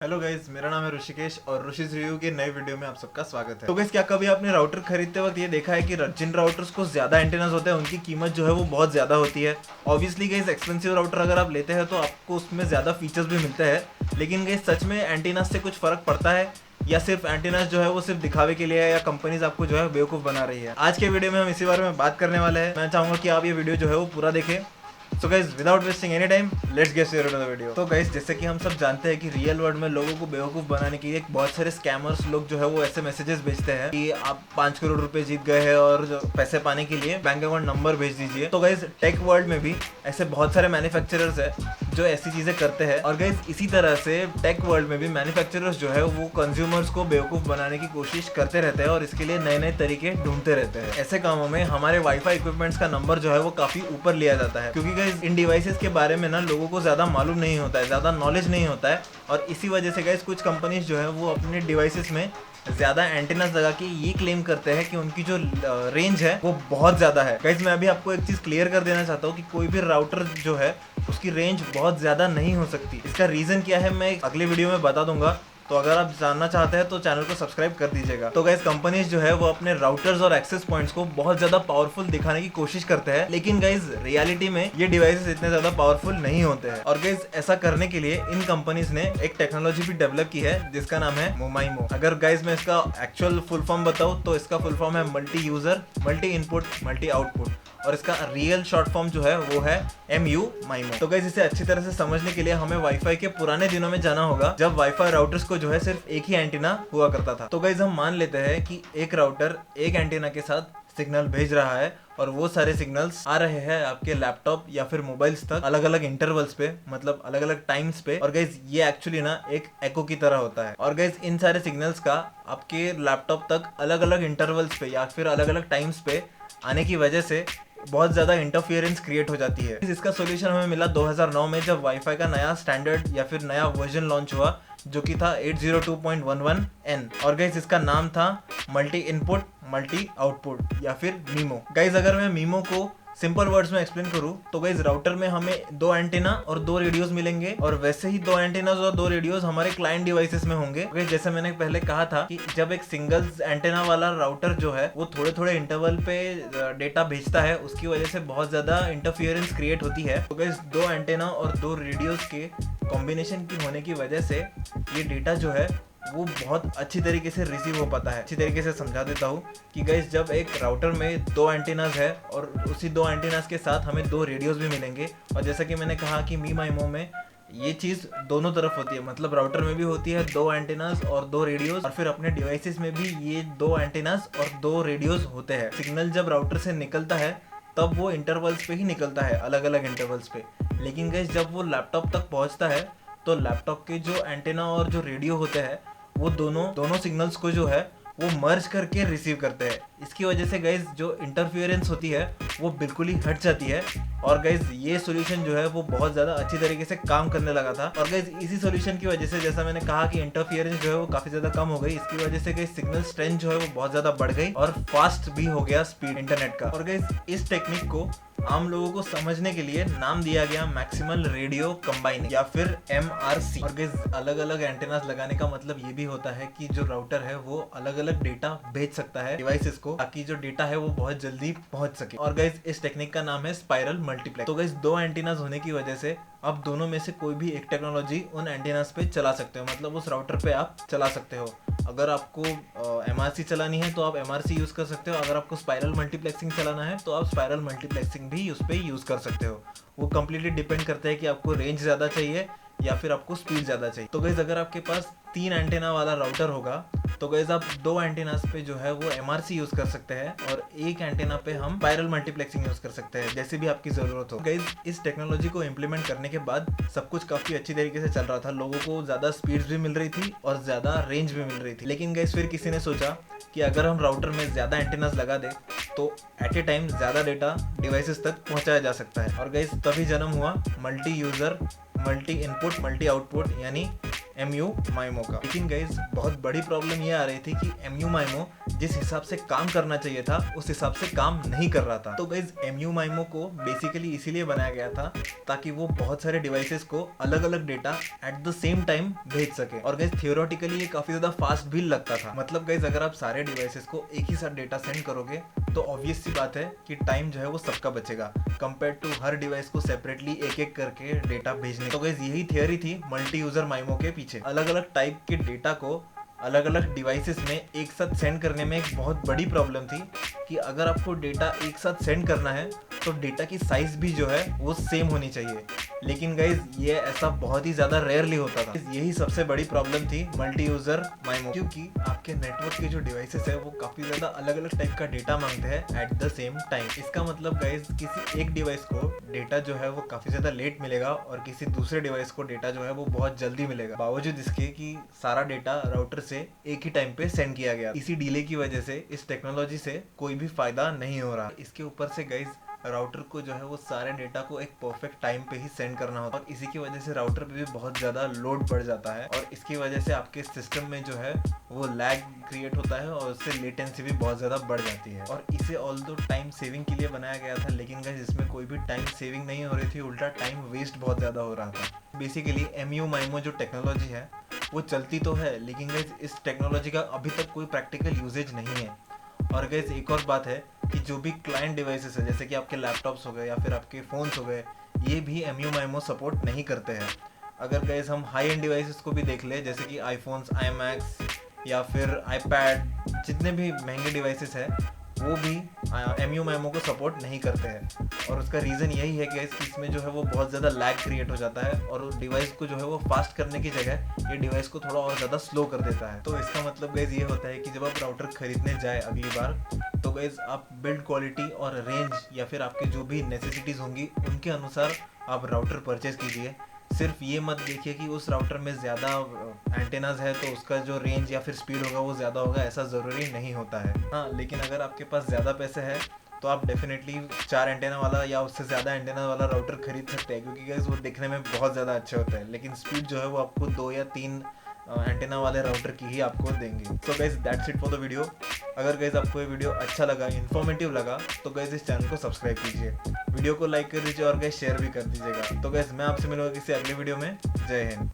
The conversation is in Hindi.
हेलो गाइस, मेरा नाम है ऋषिकेश और ऋषिज रिव्यू के नए वीडियो में आप सबका स्वागत है। तो गाइस, क्या कभी आपने राउटर खरीदते वक्त ये देखा है कि जिन राउटर्स को ज्यादा एंटेनास होते हैं उनकी कीमत जो है वो बहुत ज्यादा होती है। ऑब्वियसली गाइस, एक्सपेंसिव राउटर अगर आप लेते हैं तो आपको उसमें ज्यादा फीचर्स भी मिलते हैं, लेकिन गाइस सच में एंटेनास से कुछ फर्क पड़ता है या सिर्फ एंटेनास जो है वो सिर्फ दिखावे के लिए है या कंपनीज आपको जो है बेवकूफ बना रही है। आज के वीडियो में हम इसी बारे में बात करने वाले हैं। मैं चाहूंगा कि आप ये वीडियो जो है वो पूरा देखें। So guys, without wasting any time, let's get started with the video. तो गाइज, जैसे कि हम सब जानते हैं कि रियल वर्ल्ड में लोगों को बेवकूफ बनाने के लिए बहुत सारे स्कैमर्स लोग जो है वो ऐसे मैसेजेस भेजते हैं कि आप 5 करोड़ रुपए जीत गए हैं और पैसे पाने के लिए बैंक अकाउंट नंबर भेज दीजिए। तो गाइज, टेक वर्ल्ड में भी ऐसे बहुत सारे मैन्युफैक्चरर्स है जो ऐसी चीजें करते हैं। और गाइज, इसी तरह से टेक वर्ल्ड में भी मैन्युफैक्चरर्स जो है वो कंज्यूमर्स को बेवकूफ बनाने की कोशिश करते रहते हैं और इसके लिए नए नए तरीके ढूंढते रहते हैं। ऐसे कामों में हमारे वाईफाई इक्विपमेंट्स का नंबर जो है वो काफी ऊपर लिया जाता है, क्योंकि गाइज इन डिवाइसेस के बारे में ना लोगों को ज्यादा मालूम नहीं होता है, ज्यादा नॉलेज नहीं होता है। और इसी वजह से गाइज कुछ कंपनीज जो है वो अपने डिवाइसेस में ज्यादा एंटेनास लगा के ये क्लेम करते हैं कि उनकी जो रेंज है वो बहुत ज्यादा है। गाइज, मैं अभी आपको एक चीज क्लियर कर देना चाहता हूँ कि कोई भी राउटर जो है उसकी रेंज बहुत ज्यादा नहीं हो सकती। इसका रीजन क्या है मैं अगले वीडियो में बता दूंगा, तो अगर आप जानना चाहते हैं तो चैनल को सब्सक्राइब कर दीजिएगा। तो गाइज, कंपनीज जो है वो अपने राउटर्स और एक्सेस पॉइंट्स को बहुत ज्यादा पावरफुल दिखाने की कोशिश करते हैं, लेकिन गाइज रियलिटी में ये डिवाइसेस इतने ज्यादा पावरफुल नहीं होते हैं। और गाइज, ऐसा करने के लिए इन कंपनीज ने एक टेक्नोलॉजी भी डेवलप की है जिसका नाम है मोमाइमो। अगर गाइज मैं इसका एक्चुअल फुल फॉर्म बताऊं तो इसका फुल फॉर्म है multi user multi input multi output, और इसका रियल शॉर्ट फॉर्म जो है वो है MU माइमो। तो गाइस, इसे अच्छी तरह से समझने के लिए हमें वाईफाई के पुराने दिनों में जाना होगा जब वाईफाई राउटर्स को जो है सिर्फ एक ही एंटीना हुआ करता था। तो गाइस, हम मान लेते हैं कि एक राउटर एक एंटीना के साथ सिग्नल भेज रहा है और वो सारे सिग्नल्स आ रहे हैं आपके लैपटॉप या फिर मोबाइल्स तक अलग अलग इंटरवल्स पे, मतलब अलग अलग टाइम्स पे। और गाइस, ये एक्चुअली ना एक एको की तरह होता है। और गाइस, इन सारे सिग्नल्स का आपके लैपटॉप तक अलग अलग इंटरवल्स पे या फिर अलग अलग टाइम्स पे आने की वजह से बहुत ज्यादा इंटरफियरेंस क्रिएट हो जाती है। इसका सॉल्यूशन हमें मिला 2009 में जब वाईफाई का नया स्टैंडर्ड या फिर नया वर्जन लॉन्च हुआ, जो कि था 802.11n। और गाइस, इसका नाम था मल्टी इनपुट मल्टी आउटपुट या फिर मीमो। गाइस, अगर मैं मीमो को सिंपल वर्ड्स में एक्सप्लेन करूं तो गाइस, राउटर में हमें 2 एंटेना और 2 रेडियोस मिलेंगे, और वैसे ही 2 एंटेनास और 2 रेडियोस हमारे क्लाइंट डिवाइसेस में होंगे। गाइस, जैसे मैंने पहले कहा था कि जब एक सिंगल एंटेना वाला राउटर जो है वो थोड़े थोड़े इंटरवल पे डेटा भेजता है, उसकी वजह से बहुत ज्यादा इंटरफियरेंस क्रिएट होती है। तो गाइस, 2 एंटेना और 2 रेडियोस के कॉम्बिनेशन की होने की वजह से ये डेटा जो है वो बहुत अच्छी तरीके से रिसीव हो पाता है। अच्छी तरीके से समझा देता हूँ कि गाइस, जब एक राउटर में 2 एंटीनास है और उसी 2 एंटीनास के साथ हमें 2 रेडियोस भी मिलेंगे, और जैसा कि मैंने कहा कि मीमाइमो में ये चीज़ दोनों तरफ होती है, मतलब राउटर में भी होती है 2 एंटीनास और 2 रेडियोस, और फिर अपने डिवाइसेस में भी ये 2 एंटीनास और 2 रेडियोस होते हैं। सिग्नल जब राउटर से निकलता है तब वो इंटरवल्स पे ही निकलता है, अलग अलग इंटरवल्स पे। लेकिन गाइस, जब वो लैपटॉप तक पहुंचता है तो लैपटॉप के जो एंटेना और जो रेडियो होते हैं वो दोनों सिग्नल्स को जो है वो मर्ज करके रिसीव करते हैं। इसकी वजह से गाइज जो इंटरफियरेंस होती है वो बिल्कुल ही हट जाती है। और गाइज, ये सॉल्यूशन जो है वो बहुत ज़्यादा अच्छी तरीके से काम करने लगा था। और गाइज, इसी सॉल्यूशन की वजह से, जैसा मैंने कहा कि इंटरफियरेंस जो है वो काफ़ी ज़्यादा कम हो गई। इसकी वजह से गाइज सिग्नल स्ट्रेंथ जो है वो बहुत ज़्यादा बढ़ गई और फास्ट भी हो गया स्पीड इंटरनेट का। और गाइज, इस टेक्निक को आम लोगों को समझने के लिए नाम दिया गया मैक्सिमल रेडियो कंबाइनिंग या फिर MRC। और गाइस, अलग अलग एंटेनास लगाने का मतलब ये भी होता है कि जो राउटर है वो अलग अलग डेटा भेज सकता है डिवाइसेस को, ताकि जो डेटा है वो बहुत जल्दी पहुंच सके। और गाइस, इस टेक्निक का नाम है स्पाइरल मल्टीप्लेक्स। तो गाइस, 2 एंटेनास होने की वजह से आप दोनों में से कोई भी एक टेक्नोलॉजी उन एंटेनास पे चला सकते हो, मतलब उस राउटर पे आप चला सकते हो। अगर आपको MRC चलानी है तो आप MRC यूज़ कर सकते हो, अगर आपको स्पाइरल मल्टीप्लेक्सिंग चलाना है तो आप स्पाइरल मल्टीप्लेक्सिंग भी उस पर यूज़ कर सकते हो। वो कम्प्लीटली डिपेंड करता है कि आपको रेंज ज़्यादा चाहिए या फिर आपको स्पीड ज़्यादा चाहिए। तो गाइस, अगर आपके पास 3 एंटेना वाला राउटर होगा तो गाइस आप 2 एंटेनास पे जो है वो MRC यूज़ कर सकते हैं और एक एंटेना पे हम स्पाइरल मल्टीप्लेक्सिंग यूज़ कर सकते हैं, जैसे भी आपकी ज़रूरत हो। गाइस, इस टेक्नोलॉजी को इम्प्लीमेंट करने के बाद सब कुछ काफ़ी अच्छी तरीके से चल रहा था, लोगों को ज़्यादा स्पीड्स भी मिल रही थी और ज़्यादा रेंज भी मिल रही थी। लेकिन गाइस, फिर किसी ने सोचा कि अगर हम राउटर में ज़्यादा एंटेनास लगा दें तो एट ए टाइम ज़्यादा डेटा डिवाइसेस तक पहुँचाया जा सकता है। और गाइस, तभी जन्म हुआ multi user multi input multi output यानी MU MIMO का। लेकिन गाइज बहुत बड़ी प्रॉब्लम ये आ रही थी कि MU MIMO जिस हिसाब से काम करना चाहिए था उस हिसाब से काम नहीं कर रहा था। तो गाइज MU MIMO को बेसिकली इसीलिए बनाया गया था ताकि वो बहुत सारे डिवाइसेस को अलग अलग data at the same time भेज सके। और गाइज थियोरेटिकली ये काफी ज्यादा फास्ट भी लगता था। मतलब गाइज अगर आप सारे डिवाइसेस को एक ही साथ डेटा सेंड करोगे तो ऑब्वियस सी बात है कि टाइम जो है वो सबका बचेगा कंपेयर टू हर डिवाइस को सेपरेटली एक एक करके डेटा भेजने। तो गाइज यही थियरी थी मल्टी यूजर माइमो के पीछे। अलग अलग टाइप के डेटा को अलग अलग डिवाइसेस में एक साथ सेंड करने में एक बहुत बड़ी प्रॉब्लम थी कि अगर आपको डेटा एक साथ सेंड करना है तो डेटा की साइज भी जो है वो सेम होनी चाहिए। लेकिन गाइज ये ऐसा बहुत ही ज्यादा रेयरली होता था। यही सबसे बड़ी प्रॉब्लम थी मल्टी यूजर माइमो, क्योंकि आपके नेटवर्क के जो डिवाइसेस है वो काफी ज्यादा अलग अलग टाइप का डेटा मांगते हैं एट द सेम टाइम। इसका मतलब गाइज किसी एक डिवाइस को डेटा जो है वो काफी ज्यादा लेट मिलेगा और किसी दूसरे डिवाइस को डेटा जो है वो बहुत जल्दी मिलेगा, बावजूद इसके कि सारा डेटा राउटर से एक ही टाइम पे सेंड किया गया। इसी डिले की वजह से इस टेक्नोलॉजी से कोई भी फायदा नहीं हो रहा। इसके ऊपर से गाइज राउटर को जो है वो सारे डेटा को एक परफेक्ट टाइम पे ही सेंड करना होता है और इसी की वजह से राउटर पे भी बहुत ज़्यादा लोड बढ़ जाता है और इसकी वजह से आपके सिस्टम में जो है वो लैग क्रिएट होता है और उससे लेटेंसी भी बहुत ज़्यादा बढ़ जाती है। और इसे ऑल्दो टाइम सेविंग के लिए बनाया गया था, लेकिन गाइस इसमें कोई भी टाइम सेविंग नहीं हो रही थी, उल्टा टाइम वेस्ट बहुत ज़्यादा हो रहा था। बेसिकली MU MIMO जो टेक्नोलॉजी है वो चलती तो है, लेकिन गाइस इस टेक्नोलॉजी का अभी तक कोई प्रैक्टिकल यूजेज नहीं है। और गाइस एक और बात है कि जो भी क्लाइंट डिवाइसेस है जैसे कि आपके लैपटॉप्स हो गए या फिर आपके फ़ोन्स हो गए, ये भी MU MIMO सपोर्ट नहीं करते हैं। अगर गाइस हम हाई एंड डिवाइसेस को भी देख ले जैसे कि आईफोन्स, iMacs या फिर iPad, जितने भी महंगे डिवाइसेस हैं वो भी MU MIMO को सपोर्ट नहीं करते हैं। और उसका रीज़न यही है कि इसमें जो है वो बहुत ज़्यादा लैग क्रिएट हो जाता है और डिवाइस को जो है वो फास्ट करने की जगह ये डिवाइस को थोड़ा और ज़्यादा स्लो कर देता है। तो इसका मतलब गाइज ये होता है कि जब आप राउटर खरीदने जाए अगली बार तो गाइज आप बिल्ड क्वालिटी और रेंज या फिर आपके जो भी नेसेसिटीज़ होंगी उनके अनुसार आप राउटर परचेज कीजिए। सिर्फ ये मत देखिए कि उस राउटर में ज़्यादा एंटेनाज है तो उसका जो रेंज या फिर स्पीड होगा वो ज़्यादा होगा, ऐसा ज़रूरी नहीं होता है। हाँ, लेकिन अगर आपके पास ज़्यादा पैसे है तो आप डेफिनेटली 4 एंटेना वाला या उससे ज़्यादा एंटेना वाला राउटर खरीद सकते हैं, क्योंकि गाइस वो दिखने में बहुत ज़्यादा अच्छे होते हैं, लेकिन स्पीड जो है वो आपको 2 या 3 एंटेना वाले राउटर की ही आपको देंगे। So guys that's it for the video. अगर गाइस आपको ये वीडियो अच्छा लगा, इन्फॉर्मेटिव लगा तो गाइस इस चैनल को सब्सक्राइब कीजिए, वीडियो को लाइक कर दीजिए और गाइस शेयर भी कर दीजिएगा। तो गाइस मैं आपसे मिलूंगा किसी अगले वीडियो में। जय हिंद।